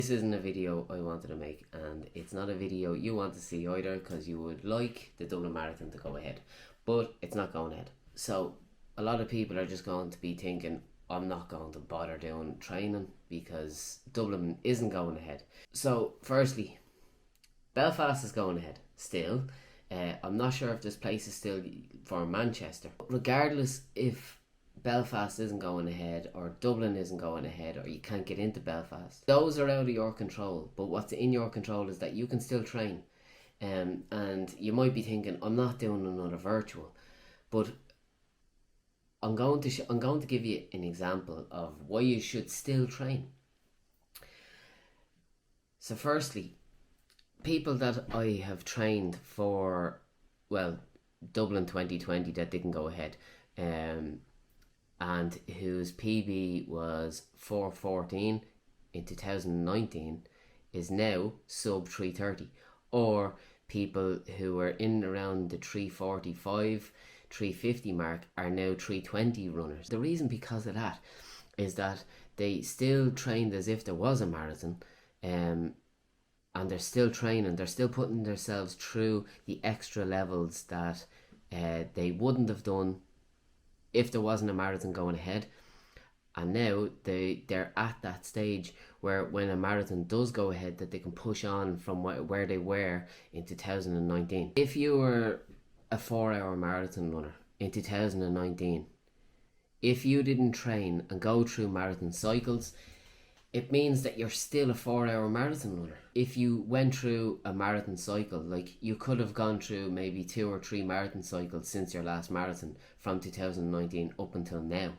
This isn't a video I wanted to make, and it's not a video you want to see either, because you would like the Dublin Marathon to go ahead, but it's not going ahead. So a lot of people are just going to be thinking, I'm not going to bother doing training because Dublin isn't going ahead. So firstly, Belfast is going ahead still. I'm not sure if this place is still for Manchester. Regardless if Belfast isn't going ahead or Dublin isn't going ahead or you can't get into Belfast, those are out of your control. But what's in your control is that you can still train. And you might be thinking, I'm not doing another virtual, but I'm going to give you an example of why you should still train. So firstly, people that I have trained for, well, Dublin 2020 that didn't go ahead, and whose PB was 4:14 in 2019 is now sub 3:30, or people who were in around the 3:45, 3:50 mark are now 3:20 runners. The reason because of that is that they still trained as if there was a marathon, and they're still training, they're still putting themselves through the extra levels that they wouldn't have done if there wasn't a marathon going ahead. And now they're at that stage where when a marathon does go ahead, that they can push on from where they were in 2019. If you were a 4-hour marathon runner in 2019, if you didn't train and go through marathon cycles, it means that you're still a 4-hour marathon runner. If you went through a marathon cycle, like you could have gone through maybe 2 or 3 marathon cycles since your last marathon from 2019 up until now.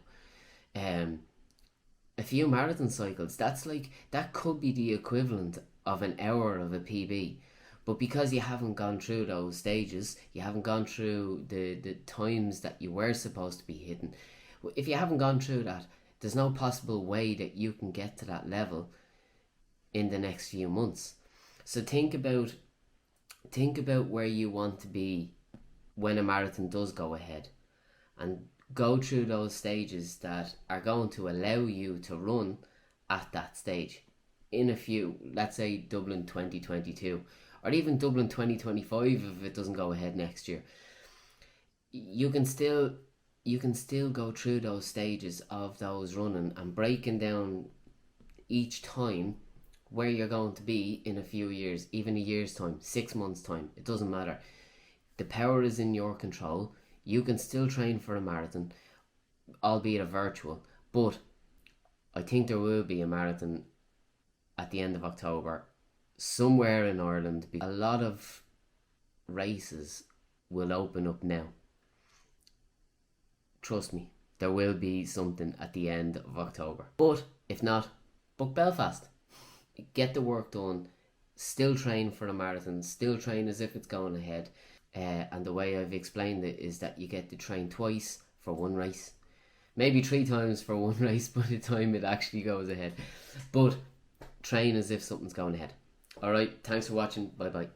A few marathon cycles, that could be the equivalent of an hour of a PB. But because you haven't gone through those stages, you haven't gone through the times that you were supposed to be hitting. If you haven't gone through that, there's no possible way that you can get to that level in the next few months. So think about where you want to be when a marathon does go ahead, and go through those stages that are going to allow you to run at that stage. In a few, let's say Dublin 2022, or even Dublin 2025 if it doesn't go ahead next year, you can still go through those stages of those running and breaking down each time where you're going to be in a few years, even a year's time, 6 months' time. It doesn't matter. The power is in your control. You can still train for a marathon, albeit a virtual, but I think there will be a marathon at the end of October somewhere in Ireland. A lot of races will open up now. Trust me, there will be something at the end of October. But if not, book Belfast. Get the work done. Still train for a marathon. Still train as if it's going ahead. And the way I've explained it is that you get to train twice for one race. Maybe 3 times for one race by the time it actually goes ahead. But train as if something's going ahead. Alright, thanks for watching. Bye bye.